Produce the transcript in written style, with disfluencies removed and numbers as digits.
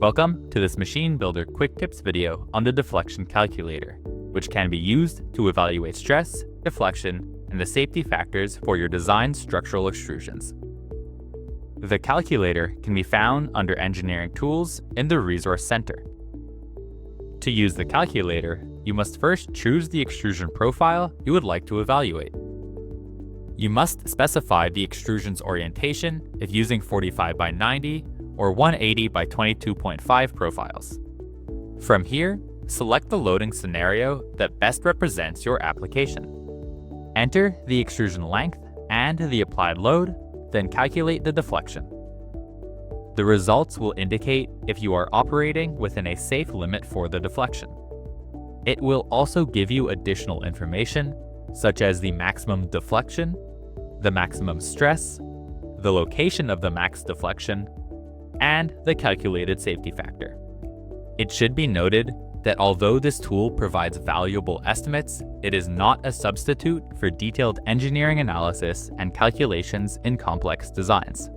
Welcome to this MachineBuilder Quick Tips video on the deflection calculator, which can be used to evaluate stress, deflection, and the safety factors for your designed structural extrusions. The calculator can be found under Engineering Tools in the Resource Center. To use the calculator, you must first choose the extrusion profile you would like to evaluate. You must specify the extrusion's orientation if using 45 by 90 or 180 by 22.5 profiles. From here, select the loading scenario that best represents your application. Enter the extrusion length and the applied load, then calculate the deflection. The results will indicate if you are operating within a safe limit for the deflection. It will also give you additional information, such as the maximum deflection, the maximum stress, the location of the max deflection, and the calculated safety factor. It should be noted that although this tool provides valuable estimates, it is not a substitute for detailed engineering analysis and calculations in complex designs.